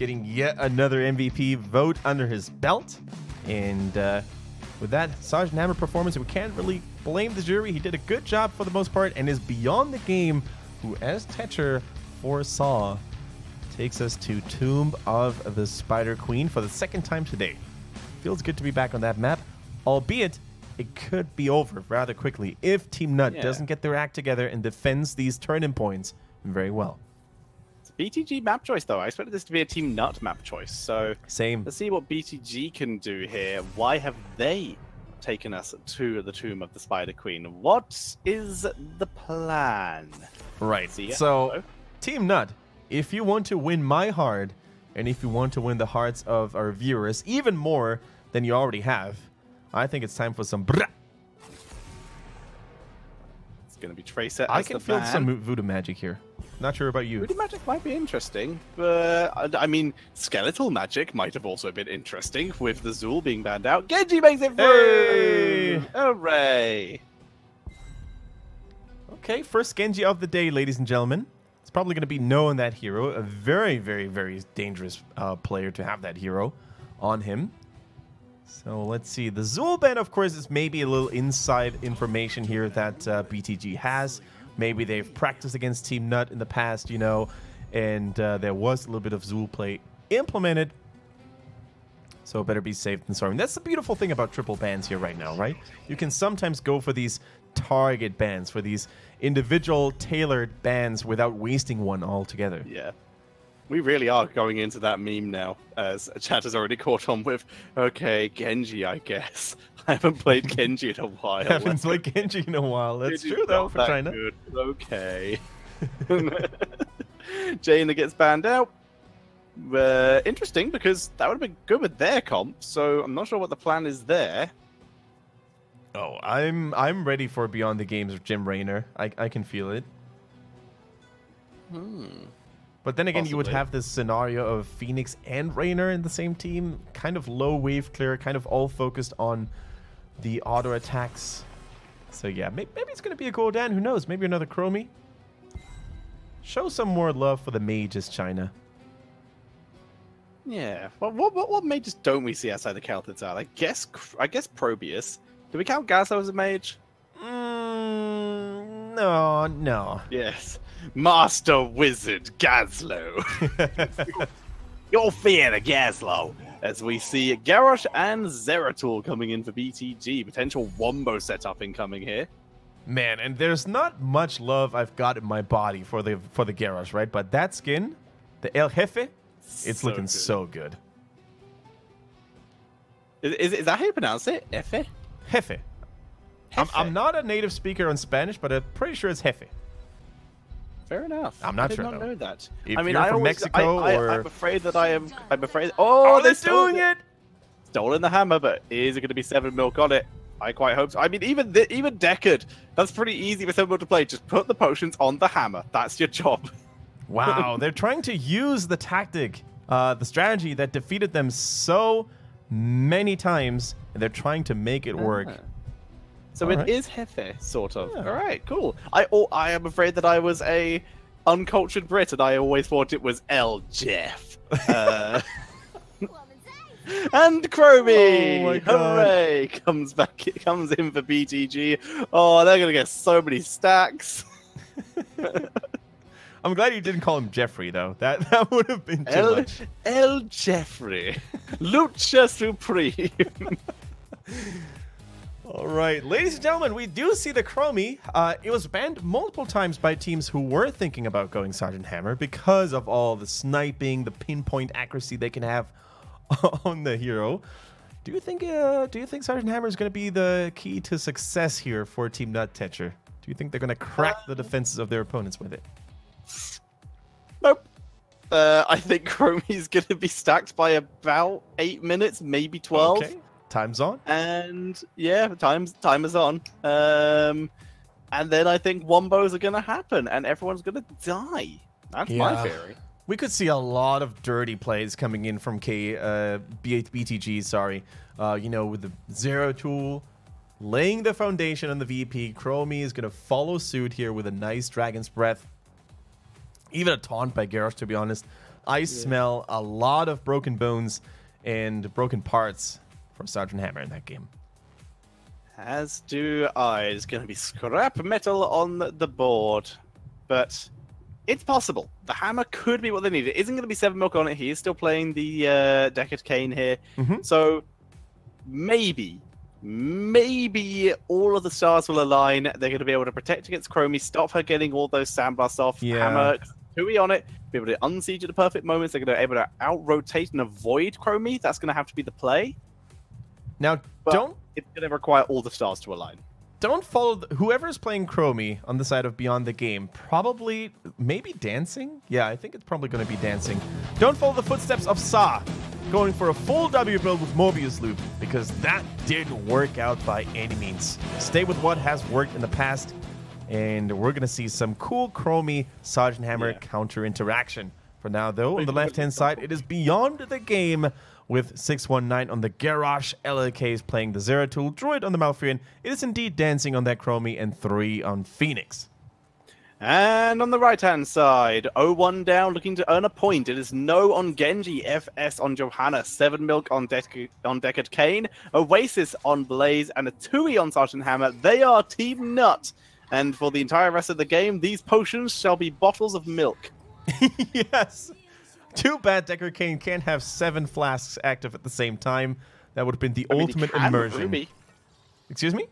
getting yet another MVP vote under his belt. And with that Sergeant Hammer performance, we can't really blame the jury. He did a good job for the most part and is beyond the game, who, as Tetcher foresaw, takes us to Tomb of the Spider Queen for the second time today. Feels good to be back on that map, albeit it could be over rather quickly if TeamNut doesn't get their act together and defends these turn-in points very well. It's a BTG map choice, though. I expected this to be a TeamNut map choice. So same. Let's see what BTG can do here. Why have they taken us to the Tomb of the Spider Queen? What is the plan? Right. So, TeamNut, if you want to win my heart, and if you want to win the hearts of our viewers even more than you already have, I think it's time for some brah. It's going to be Tracer. I can feel some voodoo magic here. Not sure about you. Voodoo magic might be interesting, but I mean, skeletal magic might have also been interesting with the Zool being banned out. Genji makes it through! Hey! Hooray! Okay, first Genji of the day, ladies and gentlemen. It's probably going to be known that hero. A very, very, very dangerous player to have that hero on him. So let's see. The Zool ban, of course, is maybe a little inside information here that BTG has. Maybe they've practiced against TeamNut in the past, you know, and there was a little bit of Zool play implemented. So better be safe than sorry. And that's the beautiful thing about triple bans here right now, right? You can sometimes go for these target bans, for these individual tailored bans without wasting one altogether. Yeah. We really are going into that meme now, as chat has already caught on with, okay, Genji, I guess. I haven't played Genji in a while. I haven't played Genji in a while. That's true, though, for China. Good. Okay. Jaina gets banned out. Interesting, because that would have been good with their comp, so I'm not sure what the plan is there. Oh, I'm ready for Beyond the Games with Jim Raynor. I can feel it. But then again, you would have this scenario of Phoenix and Raynor in the same team. Kind of low wave clear, kind of all focused on the auto attacks. So yeah, maybe it's going to be a Gul'dan. Who knows? Maybe another Chromie. Show some more love for the mages, China. Yeah. Well, what mages don't we see outside the Keltids out? I guess Probius. Do we count Gazlo as a mage? No. Yes. Master Wizard Gazlo. You'll fear the Gazlo. As we see Garrosh and Zeratul coming in for BTG. Potential Wombo setup incoming here. Man, and there's not much love I've got in my body for the Garrosh, right? But that skin, the El Jefe, it's looking so good. Is that how you pronounce it? Efe? Jefe. I'm not a native speaker on Spanish, but I'm pretty sure it's Jefe. Fair enough. I'm not sure. I did not know that. If I mean, you're from Mexico, or I'm afraid that I'm afraid. Oh, they're doing it! Stolen the hammer, but is it going to be 7 milk on it? I quite hope so. I mean, even Deckard, that's pretty easy for 7 milk to play. Just put the potions on the hammer. That's your job. Wow, they're trying to use the tactic, the strategy that defeated them so many times, and they're trying to make it work. So it is Jefe, sort of. Yeah. All right, cool. I am afraid that I was a uncultured Brit, and I always thought it was El Jeff. And Chromie! Oh my God. Hooray! Comes in for BTG. Oh, they're gonna get so many stacks. I'm glad you didn't call him Jeffrey, though. That would have been too much. El Jeffrey. Lucha Supreme. All right, ladies and gentlemen, we do see the Chromie. It was banned multiple times by teams who were thinking about going Sergeant Hammer because of all the sniping, the pinpoint accuracy they can have on the hero. Do you think Sergeant Hammer is going to be the key to success here for TeamNut Tetcher? Do you think they're going to crack the defenses of their opponents with it? Nope. I think Chromie's going to be stacked by about 8 minutes, maybe 12. Okay. Time's on. And yeah, time is on. And then I think wombos are going to happen and everyone's going to die. That's my theory. We could see a lot of dirty plays coming in from BTG, sorry. You know, with the Zeratul laying the foundation on the VP. Chromie is going to follow suit here with a nice Dragon's Breath. Even a taunt by Garrosh, to be honest. I smell a lot of broken bones and broken parts for Sergeant Hammer in that game. As do I. It's going to be scrap metal on the board. But it's possible. The hammer could be what they need. It isn't going to be 7 milk on it. He is still playing the Deckard Cain here. So maybe all of the stars will align. They're going to be able to protect against Chromie, stop her getting all those sandblasts off. Hammer, Tui on it, be able to unsiege at the perfect moments. They're going to be able to out-rotate and avoid Chromie. That's going to have to be the play. Now, But it's going to require all the stars to align. Don't follow whoever's playing Chromie on the side of Beyond the Game. Probably, maybe dancing? Yeah, I think it's probably going to be dancing. Don't follow the footsteps of Sa, going for a full W build with Mobius Loop, because that didn't work out by any means. Stay with what has worked in the past, and we're going to see some cool Chromie Sergeant Hammer counter interaction. For now, though, on the left-hand side, it is Beyond the Game with 619 on the Garrosh. LLK is playing the Zeratul. Droid on the Malfurion. It is indeed dancing on that Chromie, and 3 on Phoenix. And on the right-hand side, 0-1 down, looking to earn a point. It is no on Genji, FS on Johanna, 7 milk on Deckard Cain, Oasis on Blaze, and a Tui on Sergeant Hammer. They are TeamNut. And for the entire rest of the game, these potions shall be bottles of milk. Yes. Too bad Deckard Cain can't have 7 flasks active at the same time. That would have been the ultimate immersion. Ruby. Excuse me?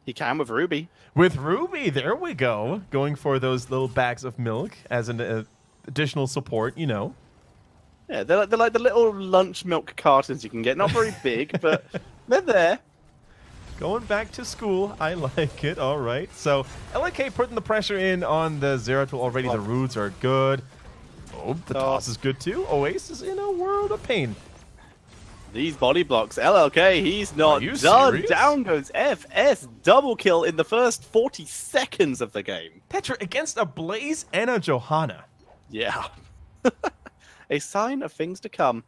He can with Ruby. With Ruby, there we go. Going for those little bags of milk as an additional support, you know. Yeah, they're like the little lunch milk cartons you can get. Not very big, but they're there. Going back to school. I like it. All right. So, LK putting the pressure in on the Zeratul already. The roots are good. Oh, the toss is good too. Oasis in a world of pain. These body blocks. LLK, he's not done. Serious? Down goes FS. Double kill in the first 40 seconds of the game. Petra against a Blaze and a Johanna. Yeah. A sign of things to come.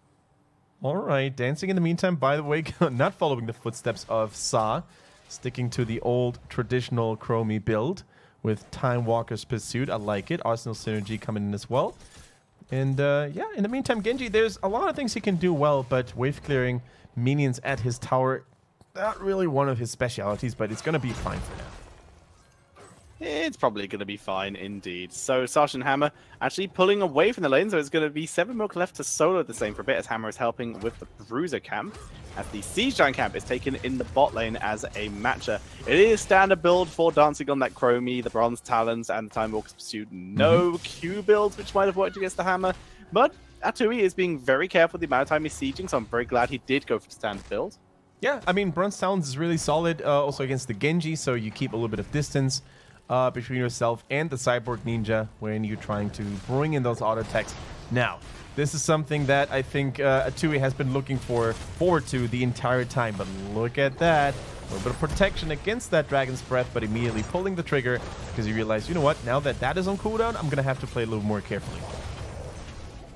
All right. Dancing in the meantime, by the way, not following the footsteps of Sa. Sticking to the old traditional Chromie build with Time Walker's Pursuit. I like it. Arsenal Synergy coming in as well. And yeah, in the meantime, Genji, there's a lot of things he can do well, but wave clearing minions at his tower, not really one of his specialities, but it's going to be fine for now. It's probably going to be fine indeed. So Sergeant Hammer actually pulling away from the lane, so it's going to be 7 milk left to solo the same for a bit as Hammer is helping with the Bruiser camp. As the Siege Giant camp is taken in the bot lane as a matcher. It is standard build for dancing on that Chromie, the Bronze Talons, and the Time Walker's Pursuit. No Q builds, which might have worked against the Hammer. But Atui is being very careful with the amount of time he's sieging, so I'm very glad he did go for the standard build. Yeah, I mean, Bronze Talons is really solid also against the Genji, so you keep a little bit of distance between yourself and the Cyborg Ninja when you're trying to bring in those auto attacks. Now, this is something that I think Atui has been looking forward to the entire time. But look at that. A little bit of protection against that Dragon's Breath, but immediately pulling the trigger because you realize, you know what, now that that is on cooldown, I'm going to have to play a little more carefully.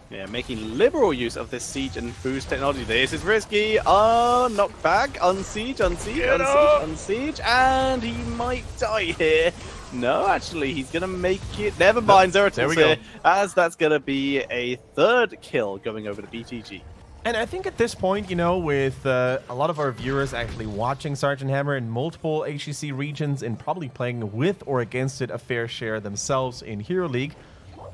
Yeah, making liberal use of this siege and boost technology. This is risky. Knock back. Unsiege, unsiege, unsiege, unsiege. And he might die here. No, actually, he's going to make it. Never mind, Zeratul's here. As that's going to be a 3rd kill going over to BTG. And I think at this point, you know, with a lot of our viewers actually watching Sergeant Hammer in multiple HGC regions and probably playing with or against it a fair share themselves in Hero League,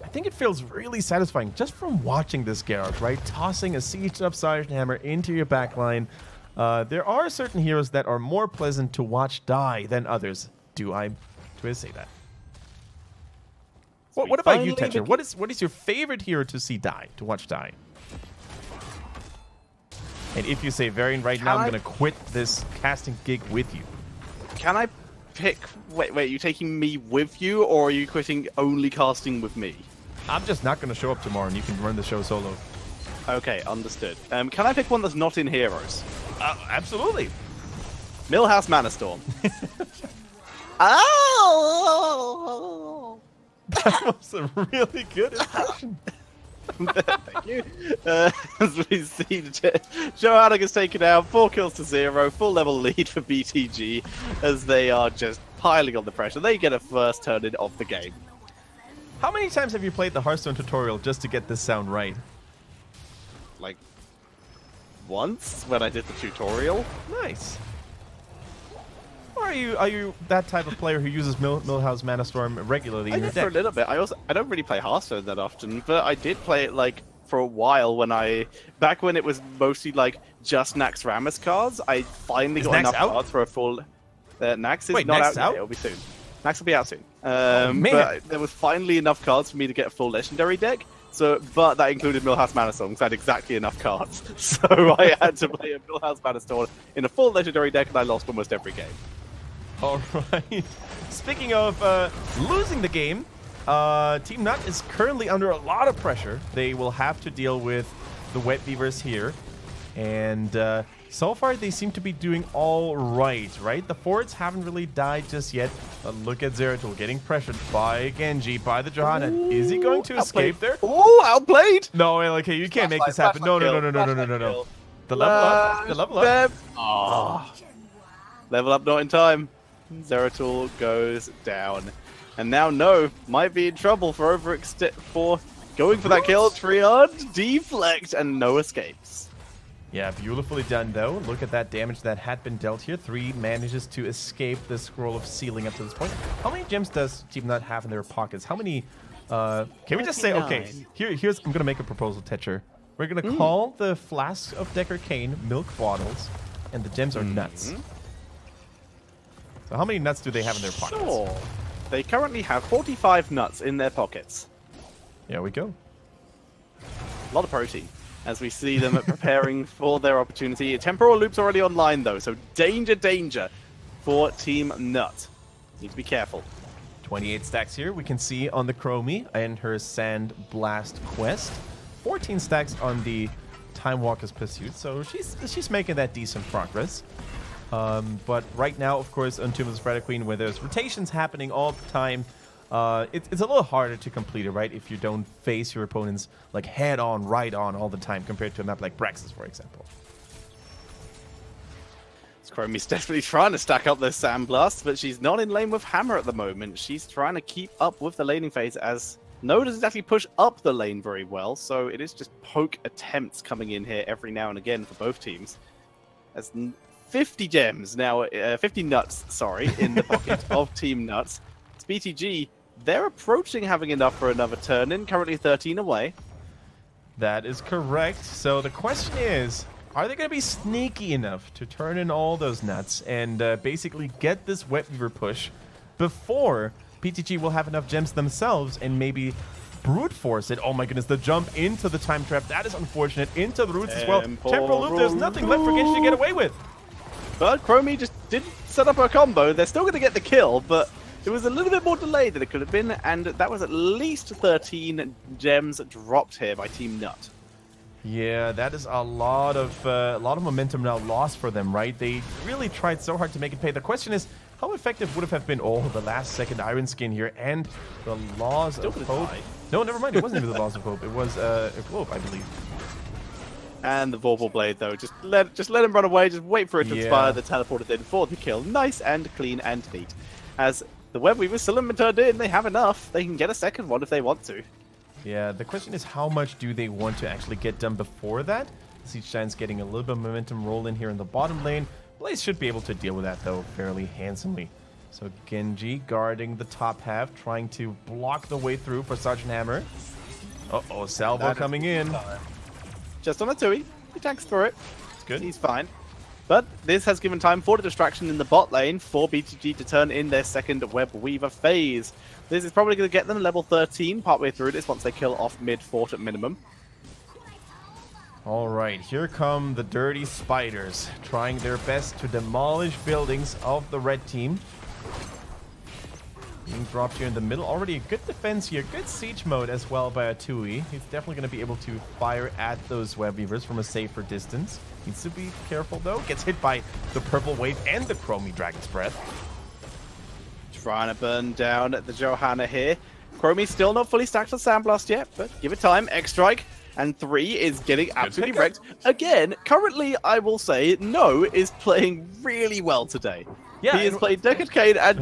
I think it feels really satisfying just from watching this Garrosh, right? Tossing a sieged-up Sergeant Hammer into your backline. There are certain heroes that are more pleasant to watch die than others. Do I say that? What about you, Tetra? What is your favorite hero to see die, to watch die? And if you say Varian right now, I'm going to quit this casting gig with you. Can I pick... Wait, are you taking me with you, or are you quitting only casting with me? I'm just not going to show up tomorrow, and you can run the show solo. Okay, understood. Can I pick one that's not in Heroes? Absolutely. Millhouse Manastorm. Oh! That was a really good impression. Thank you. As we see, Johanna gets taken out, 4 kills to 0, full level lead for BTG as they are just piling on the pressure. They get a first turn in of the game. How many times have you played the Hearthstone tutorial just to get this sound right? Like, once when I did the tutorial. Nice. Or are you that type of player who uses Millhouse Mana Storm regularly in your deck? For a little bit. I don't really play Hearthstone that often, but I did play it like for a while back when it was mostly like just Nax Rammus cards. I finally got enough cards for a full. Nax is not out yet. It'll be soon. Nax will be out soon. But there was finally enough cards for me to get a full legendary deck. But that included Millhouse Mana Storm, because I had exactly enough cards. So I had to play a Millhouse Mana Storm in a full legendary deck, and I lost almost every game. All right. Speaking of losing the game, TeamNut is currently under a lot of pressure. They will have to deal with the Web Weavers here. And so far, they seem to be doing all right? The forwards haven't really died just yet. But look at Zeratul getting pressured by Genji, by the Johanna. Is he going to escape there? Oh, outplayed! No, okay, you can't make this happen. No. The level up. Oh. Level up not in time. Zeratul goes down. And now No might be in trouble for going for that kill. Triad, deflect, and No escapes. Yeah, beautifully done, though. Look at that damage that had been dealt here. 3 manages to escape the scroll of sealing up to this point. How many gems does TeamNut have in their pockets? How many... can we just say... Okay, here's... I'm going to make a proposal, Tetcher. We're going to call the flasks of Decker Cane milk bottles, and the gems are nuts. So how many nuts do they have in their pockets? Sure. They currently have 45 nuts in their pockets. There we go. A lot of protein, as we see them preparing for their opportunity. Temporal Loop's already online, though, so danger for TeamNut. Need to be careful. 28 stacks here, we can see on the Chromie and her Sand Blast quest. 14 stacks on the Time Walker's Pursuit, so she's making that decent progress. But right now, of course, on Tomb of the Spider Queen, where there's rotations happening all the time, it's a little harder to complete it, right? If you don't face your opponents like head on, right on all the time, compared to a map like Praxis, for example. Chromie's definitely trying to stack up those Sandblasts, but she's not in lane with Hammer at the moment. She's trying to keep up with the laning phase, as No doesn't actually push up the lane very well, so it is just poke attempts coming in here every now and again for both teams. As 50 gems now, 50 nuts, sorry, in the pocket of TeamNut. It's BTG. They're approaching having enough for another turn in, currently 13 away. That is correct. So the question is, are they going to be sneaky enough to turn in all those nuts and basically get this Web Weaver push before BTG will have enough gems themselves and maybe brute force it? Oh my goodness, the jump into the time trap, that is unfortunate. Into the roots as well. Temporal Loop, there's nothing left for Genji to get away with. But Chromie just didn't set up a combo. They're still going to get the kill, but it was a little bit more delayed than it could have been, and that was at least 13 gems dropped here by TeamNut. Yeah, that is a lot of momentum now lost for them, right? They really tried so hard to make it pay. The question is, how effective would it have been? Oh, the last second Iron Skin here, and the Laws of Hope. No, never mind. It wasn't even the Laws of Hope. It was a Globe, I believe. And the Vorpal Blade, though, just let him run away. Just wait for it to expire. The teleported in for the kill. Nice and clean and neat. As the Web Weaver still haven't been turned in, they have enough. They can get a second one if they want to. Yeah, the question is, how much do they want to actually get done before that? Siege Giant's getting a little bit of momentum roll in here in the bottom lane. Blaze should be able to deal with that, though, fairly handsomely. So Genji guarding the top half, trying to block the way through for Sergeant Hammer. Uh-oh, Salvo coming in. Just on a 2e. He tanks for it. It's good. He's fine. But this has given time for the distraction in the bot lane for BTG to turn in their second Web Weaver phase. This is probably going to get them level 13 partway through this once they kill off mid-fort at minimum. All right, here come the dirty spiders, trying their best to demolish buildings of the red team. Being dropped here in the middle. Already a good defense here. Good siege mode as well by a 2e. He's definitely going to be able to fire at those Web Weavers from a safer distance. Needs to be careful, though. Gets hit by the Purple Wave and the Chromie Dragon's Breath. Trying to burn down the Johanna here. Chromie's still not fully stacked on Sandblast yet, but give it time. X-Strike. And 3 is getting absolutely wrecked. Again, currently, I will say, No is playing really well today. Yeah, he has played Deckard Cain and...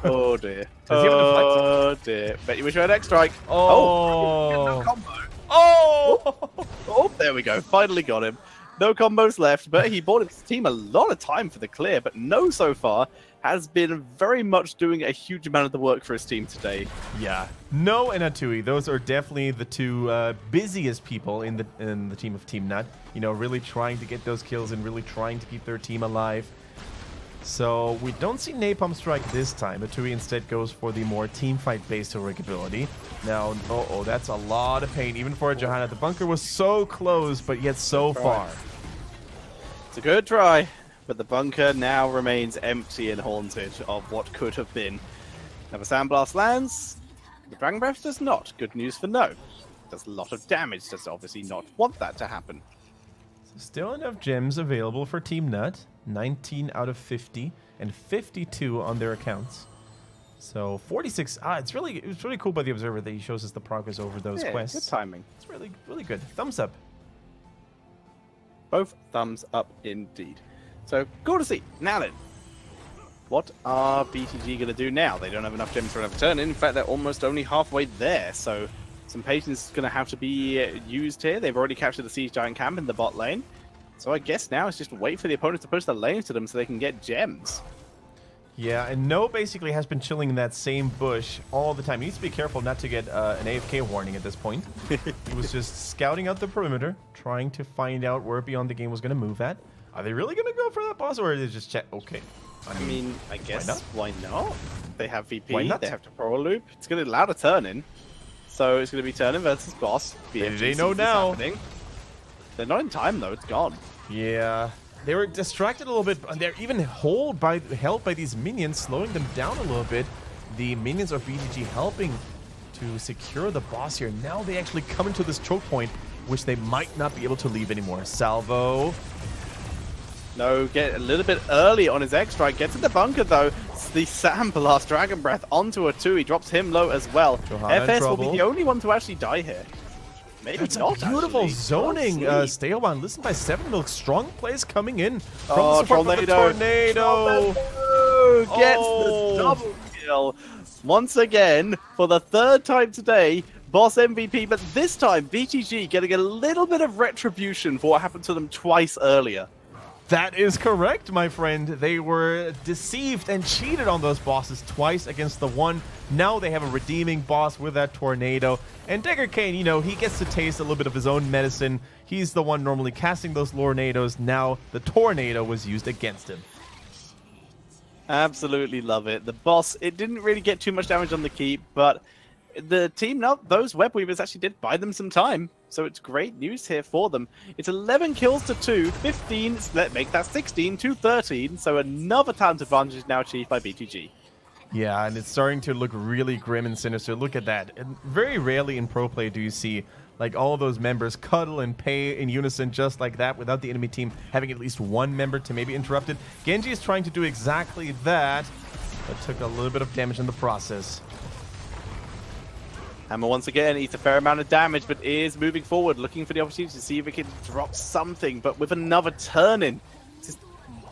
oh, dear. Does he have a deflect? Oh, dear. Bet you wish you had X-Strike. Oh. No combo. Oh! Oh, there we go. Finally got him. No combos left, but he bought his team a lot of time for the clear. But No so far has been very much doing a huge amount of the work for his team today. Yeah, No and Atui, those are definitely the two busiest people in the team of TeamNut. You know, really trying to get those kills and really trying to keep their team alive. So we don't see Napalm Strike this time. Atui instead goes for the more teamfight-based heroic ability. Now, uh-oh, that's a lot of pain, even for Johanna. The bunker was so close, but yet so far. It's a good try, but the bunker now remains empty and haunted of what could have been. Now the Sandblast lands. The Dragon Breath does not. Good news for No. Does a lot of damage. Does obviously not want that to happen. Still enough gems available for TeamNut. 19 out of 50 and 52 on their accounts. So 46. It's really cool by the observer that he shows us the progress over those quests. Good timing. It's really good. Thumbs up. Both thumbs up indeed. So cool to see. Now then, what are BTG going to do now? They don't have enough gems for another turn. In fact, they're almost only halfway there. So some patience is going to have to be used here. They've already captured the Siege Giant camp in the bot lane. So I guess now it's just wait for the opponents to push the lanes to them so they can get gems. Yeah, and No basically has been chilling in that same bush all the time. He needs to be careful not to get an AFK warning at this point. He was just scouting out the perimeter, trying to find out where Beyond the Game was going to move at. Are they really going to go for that boss, or are they just check? Okay. I mean, I guess why not? They have VP, Why not? They have to Pro Loop. It's going to allow the turn in. So it's going to be turn in versus boss. They know now. Happening. They're not in time though, it's gone. Yeah. They were distracted a little bit, and they're even held by these minions, slowing them down a little bit. The minions of BTG helping to secure the boss here. Now they actually come into this choke point, which they might not be able to leave anymore. Salvo. No, get a little bit early on his X-Strike. Gets in the bunker though. It's the Sandblast Dragon Breath onto a 2. He drops him low as well. FS will be the only one to actually die here. Maybe That's not, a beautiful actually. zoning. Stay a while. Listen by 7 Milk. Strong plays coming in from Oh, the support from the tornado. Gets the double kill. Once again, for the 3rd time today, boss MVP, but this time BTG getting a little bit of retribution for what happened to them twice earlier. That is correct, my friend. They were deceived and cheated on those bosses twice against the one. Now they have a redeeming boss with that tornado. And Deckard Cain, you know, he gets to taste a little bit of his own medicine. He's the one normally casting those tornadoes. Now the tornado was used against him. Absolutely love it. The boss, it didn't really get too much damage on the keep, but the team, those web weavers actually did buy them some time. So it's great news here for them. It's 11 kills to 2, 15, let's make that 16 to 13. So another talent advantage is now achieved by BTG. Yeah, and it's starting to look really grim and sinister. Look at that. And very rarely in pro play do you see like all of those members cuddle and pay in unison just like that without the enemy team having at least one member to maybe interrupt it. Genji is trying to do exactly that, but took a little bit of damage in the process. Hammer once again eats a fair amount of damage, but is moving forward, looking for the opportunity to see if it can drop something, but with another turn in. This is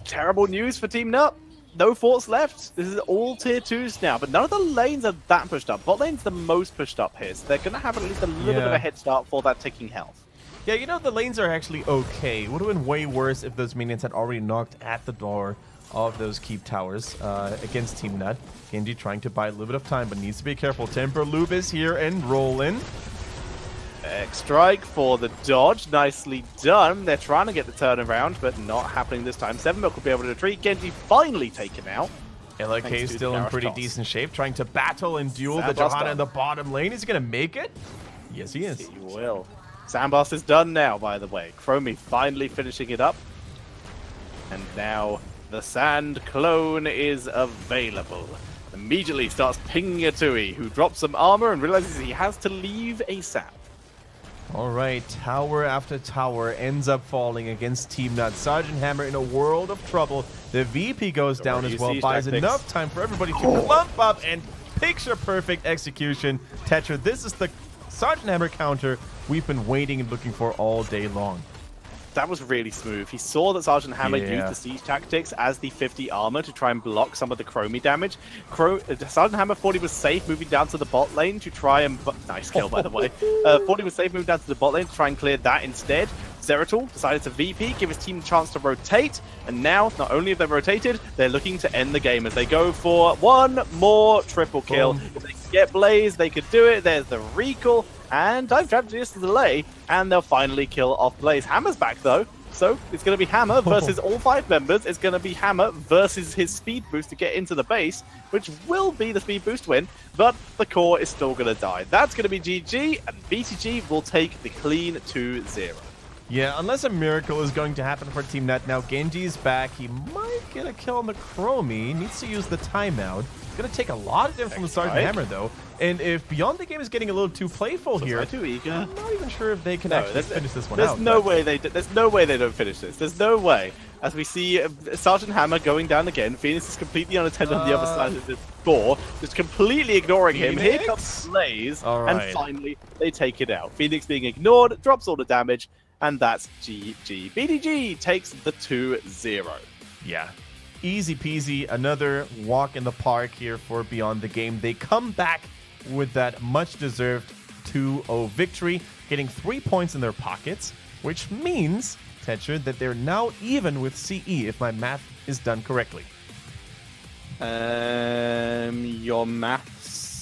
terrible news for TeamNut. No forts left. This is all tier 2s now, but none of the lanes are that pushed up. Bot lane's the most pushed up here, so they're going to have at least a little bit of a head start for that ticking health. Yeah, you know, the lanes are actually okay. It would have been way worse if those minions had already knocked at the door of those keep towers against TeamNut. Genji trying to buy a little bit of time, but needs to be careful. Temper Loop is here and rolling. X-Strike for the dodge. Nicely done. They're trying to get the turnaround, but not happening this time. 7 Milk will be able to retreat. Genji finally taken out. LK is still in pretty decent shape, trying to battle and duel the Johanna in the bottom lane. Is he going to make it? Yes, he is. He will. Sandblast is done now, by the way. Chromie finally finishing it up. And now the Sand Clone is available. Immediately starts pinging Atui, who drops some armor and realizes he has to leave ASAP. All right, tower after tower ends up falling against TeamNut. Sergeant Hammer in a world of trouble. The VP goes down as well, buys enough time for everybody to clump up and picture-perfect execution. Tetra, this is the Sergeant Hammer counter we've been waiting and looking for all day long. that was really smooth. He saw that Sergeant Hammer used the siege tactics as the 50 armor to try and block some of the Chromie damage. Sergeant Hammer thought he was safe moving down to the bot lane to try and... Nice kill, by the way. Thought he was safe moving down to the bot lane to try and clear that instead. Zeratul decided to VP, give his team a chance to rotate, and now, not only have they rotated, they're looking to end the game as they go for one more triple kill. If they can get Blaze, they could do it. There's the recall, and Dive Trap just to delay, and they'll finally kill off Blaze. Hammer's back, though, so it's going to be Hammer versus all 5 members. It's going to be Hammer versus his speed boost to get into the base, which will be the speed boost win, but the core is still going to die. That's going to be GG, and BTG will take the clean 2-0. Yeah, unless a miracle is going to happen for TeamNut. Now, Genji's back. He might get a kill on the Chromie. Needs to use the timeout. It's going to take a lot of damage from the Sergeant Hammer, though. And if Beyond the Game is getting a little too playful here, too eager. I'm not even sure if they can actually finish this one out. There's no way they don't finish this. There's no way. As we see Sergeant Hammer going down again, Phoenix is completely unattended on the other side of the door, just completely ignoring him. Here comes Blaze, and finally they take it out. Phoenix being ignored, drops all the damage, and that's GG. BTG takes the 2-0. Yeah. Easy peasy. Another walk in the park here for Beyond the Game. They come back with that much-deserved 2-0 victory, getting 3 points in their pockets, which means, Tetcher, that they're now even with CE, if my math is done correctly. Your math skills